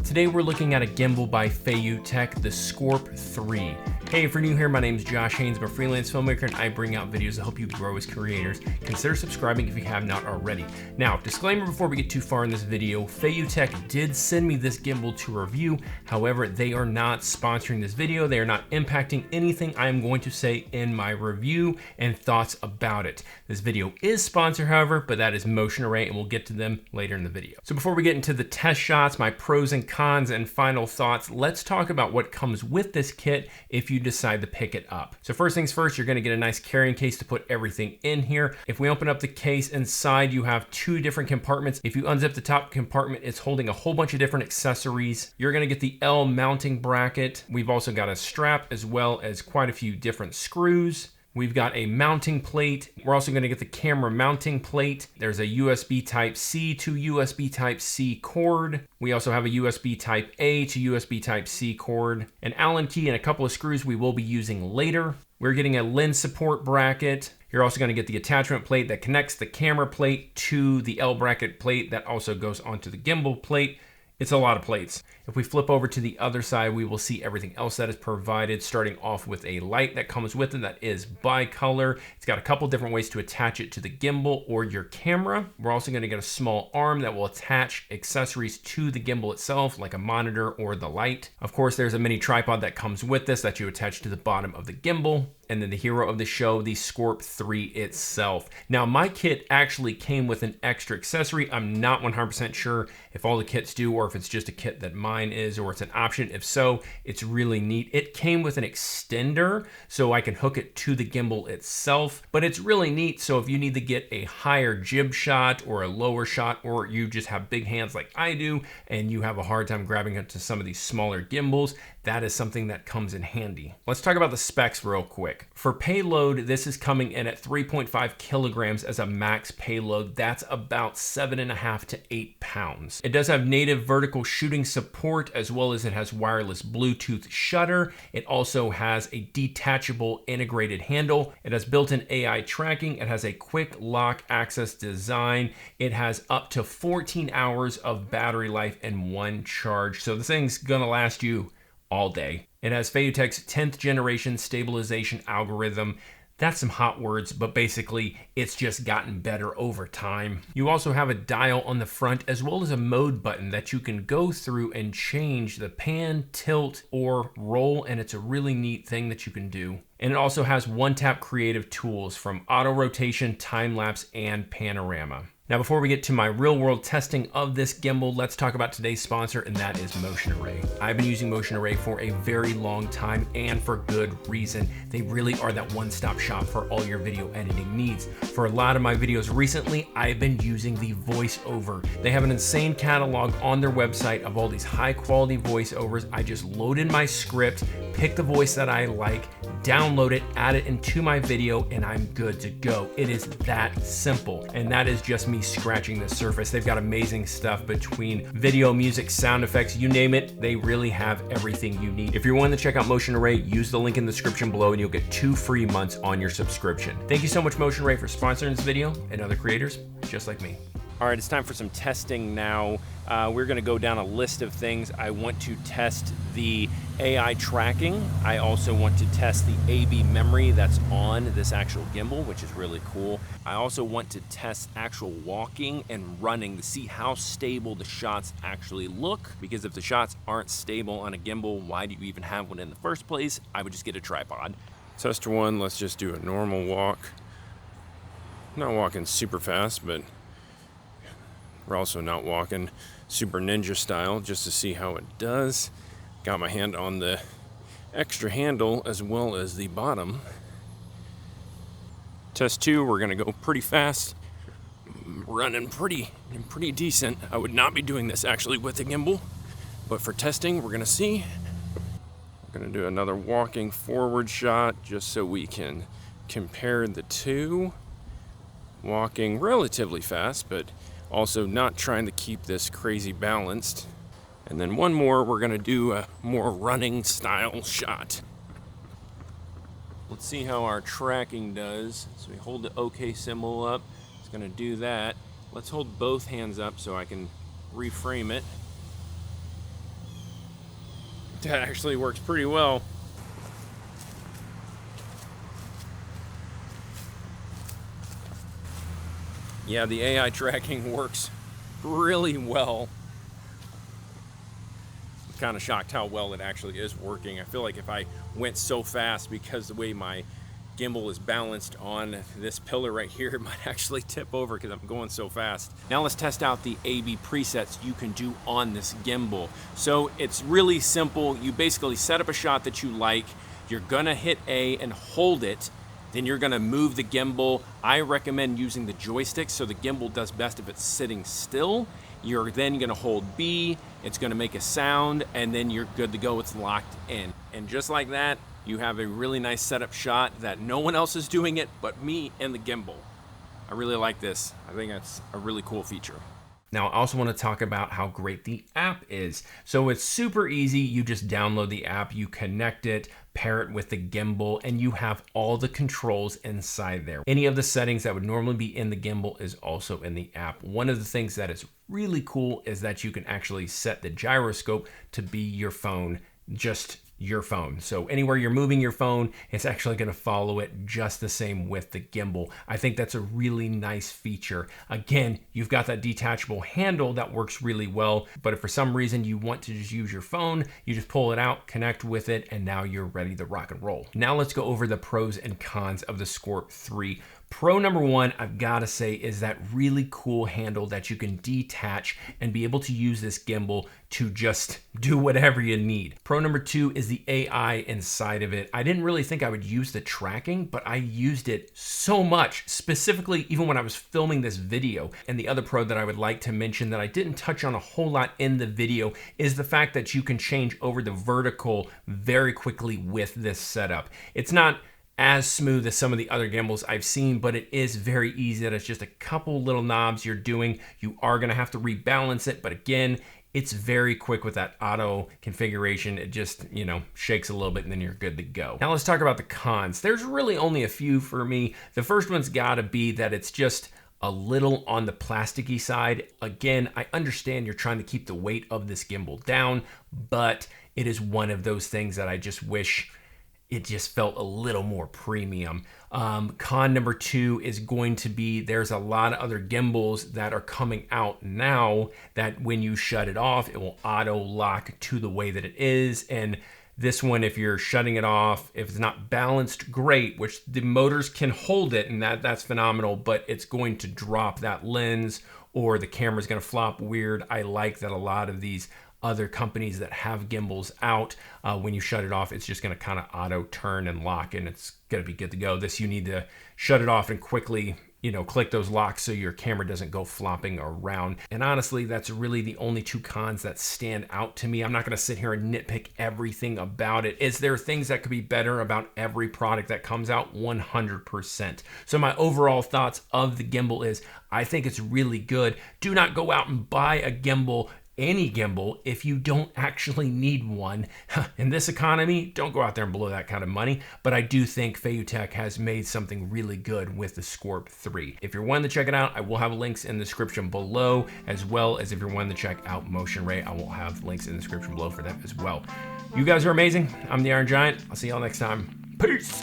Today we're looking at a gimbal by FeiyuTech, the Scorp 3. Hey, if you're new here, my name is Josh Haynes. I'm a freelance filmmaker and I bring out videos to help you grow as creators. Consider subscribing if you have not already. Now, disclaimer before we get too far in this video, FeiyuTech did send me this gimbal to review. However, they are not sponsoring this video. They are not impacting anything I am going to say in my review and thoughts about it. This video is sponsored, however, but that is Motion Array and we'll get to them later in the video. So before we get into the test shots, my pros and cons and final thoughts, let's talk about what comes with this kit if you decide to pick it up. So first things first, you're going to get a nice carrying case to put everything in here. If we open up the case, inside you have two different compartments. If you unzip the top compartment, it's holding a whole bunch of different accessories. You're going to get the L mounting bracket. We've also got a strap as well as quite a few different screws. We've got a mounting plate. We're also going to get the camera mounting plate. There's a USB Type-C to USB Type-C cord. We also have a USB Type-A to USB Type-C cord, an Allen key, and a couple of screws we will be using later. We're getting a lens support bracket. You're also going to get the attachment plate that connects the camera plate to the L bracket plate that also goes onto the gimbal plate. It's a lot of plates. If we flip over to the other side, we will see everything else that is provided, starting off with a light that comes with it that is bicolor. It's got a couple different ways to attach it to the gimbal or your camera. We're also going to get a small arm that will attach accessories to the gimbal itself, like a monitor or the light. Of course, there's a mini tripod that comes with this that you attach to the bottom of the gimbal. And then the hero of the show, the Scorp 3 itself. Now, my kit actually came with an extra accessory. I'm not 100% sure if all the kits do or if it's just a kit that mine is or it's an option. If so, it's really neat. It came with an extender so I can hook it to the gimbal itself, but it's really neat. So if you need to get a higher jib shot or a lower shot, or you just have big hands like I do and you have a hard time grabbing into some of these smaller gimbals, that is something that comes in handy. Let's talk about the specs real quick. For payload, this is coming in at 3.5 kilograms as a max payload. That's about 7.5 to 8 pounds. It does have native vertical shooting support, as well as it has wireless Bluetooth shutter. It also has a detachable integrated handle. It has built-in AI tracking. It has a quick lock access design. It has up to 14 hours of battery life in one charge. So this thing's gonna last you all day. It has FeiyuTech's 10th generation stabilization algorithm. That's some hot words, but basically it's just gotten better over time. You also have a dial on the front as well as a mode button that you can go through and change the pan, tilt, or roll, and it's a really neat thing that you can do. And it also has one-tap creative tools from auto rotation, time lapse, and panorama. Now, before we get to my real-world testing of this gimbal, let's talk about today's sponsor, and that is Motion Array. I've been using Motion Array for a very long time, and for good reason. They really are that one-stop shop for all your video editing needs. For a lot of my videos recently, I've been using the voiceover. They have an insane catalog on their website of all these high-quality voiceovers. I just load in my script, pick the voice that I like, download it, add it into my video, and I'm good to go. It is that simple, and that is just me scratching the surface. They've got amazing stuff between video, music, sound effects, you name it. They really have everything you need. If you're wanting to check out Motion Array, use the link in the description below and you'll get 2 free months on your subscription. Thank you so much, Motion Array, for sponsoring this video and other creators just like me. All right, it's time for some testing now. We're gonna go down a list of things. I want to test the AI tracking. I also want to test the AB memory that's on this actual gimbal, which is really cool. I also want to test actual walking and running to see how stable the shots actually look, because if the shots aren't stable on a gimbal, why do you even have one in the first place? I would just get a tripod. Test 1, let's just do a normal walk. Not walking super fast, but we're also not walking super ninja style, just to see how it does. Got my hand on the extra handle as well as the bottom. Test 2, we're gonna go pretty fast. Running pretty decent. I would not be doing this actually with a gimbal, but for testing, we're gonna see. We're gonna do another walking forward shot just so we can compare the two. Walking relatively fast, but also not trying to keep this crazy balanced. And then one more, we're gonna do a more running style shot. Let's see how our tracking does. So we hold the OK symbol up. It's gonna do that. Let's hold both hands up so I can reframe it. That actually works pretty well. Yeah, the AI tracking works really well. I'm kind of shocked how well it actually is working. I feel like if I went so fast, because the way my gimbal is balanced on this pillar right here, it might actually tip over because I'm going so fast. Now let's test out the AB presets you can do on this gimbal. So it's really simple. You basically set up a shot that you like. You're gonna hit A and hold it. Then you're gonna move the gimbal. I recommend using the joystick, so the gimbal does best if it's sitting still. You're then gonna hold B, it's gonna make a sound, and then you're good to go, it's locked in. And just like that, you have a really nice setup shot that no one else is doing it but me and the gimbal. I really like this. I think that's a really cool feature. Now, I also want to talk about how great the app is. So it's super easy. You just download the app, you connect it, pair it with the gimbal, and you have all the controls inside there. Any of the settings that would normally be in the gimbal is also in the app. One of the things that is really cool is that you can actually set the gyroscope to be your phone, just your phone. So anywhere you're moving your phone, it's actually going to follow it just the same with the gimbal. I think that's a really nice feature. Again, you've got that detachable handle that works really well, but if for some reason you want to just use your phone, you just pull it out, connect with it, and now you're ready to rock and roll. Now let's go over the pros and cons of the Scorp 3. Pro number one, I've got to say, is that really cool handle that you can detach and be able to use this gimbal to just do whatever you need. Pro number two is the AI inside of it. I didn't really think I would use the tracking, but I used it so much, specifically even when I was filming this video. And the other pro that I would like to mention that I didn't touch on a whole lot in the video is the fact that you can change over the vertical very quickly with this setup. It's not as smooth as some of the other gimbals I've seen, but it is very easy. That it's just a couple little knobs you're doing. You are gonna have to rebalance it, but again, it's very quick with that auto configuration. It just, shakes a little bit and then you're good to go. Now let's talk about the cons. There's really only a few for me. The first one's gotta be that it's just a little on the plasticky side. Again, I understand you're trying to keep the weight of this gimbal down, but it is one of those things that I just wish it just felt a little more premium. Con number two is going to be there's a lot of other gimbals that are coming out now that when you shut it off, it will auto lock to the way that it is. And this one, if you're shutting it off, if it's not balanced, great, which the motors can hold it and that's phenomenal, but it's going to drop that lens or the camera's gonna flop weird. I like that a lot of these other companies that have gimbals out, when you shut it off, it's just gonna kind of auto turn and lock and it's gonna be good to go. This, you need to shut it off and quickly, click those locks so your camera doesn't go flopping around. And honestly, that's really the only two cons that stand out to me. I'm not gonna sit here and nitpick everything about it. Is there things that could be better about every product that comes out? 100%. So my overall thoughts of the gimbal is, I think it's really good. Do not go out and buy a gimbal, any gimbal, if you don't actually need one. In this economy, don't go out there and blow that kind of money, but I do think FeiyuTech has made something really good with the Scorp 3. If you're wanting to check it out, I will have links in the description below, as well as if you're wanting to check out Motion Ray, I will have links in the description below for that as well. You guys are amazing. I'm the Iron Giant. I'll see y'all next time. Peace.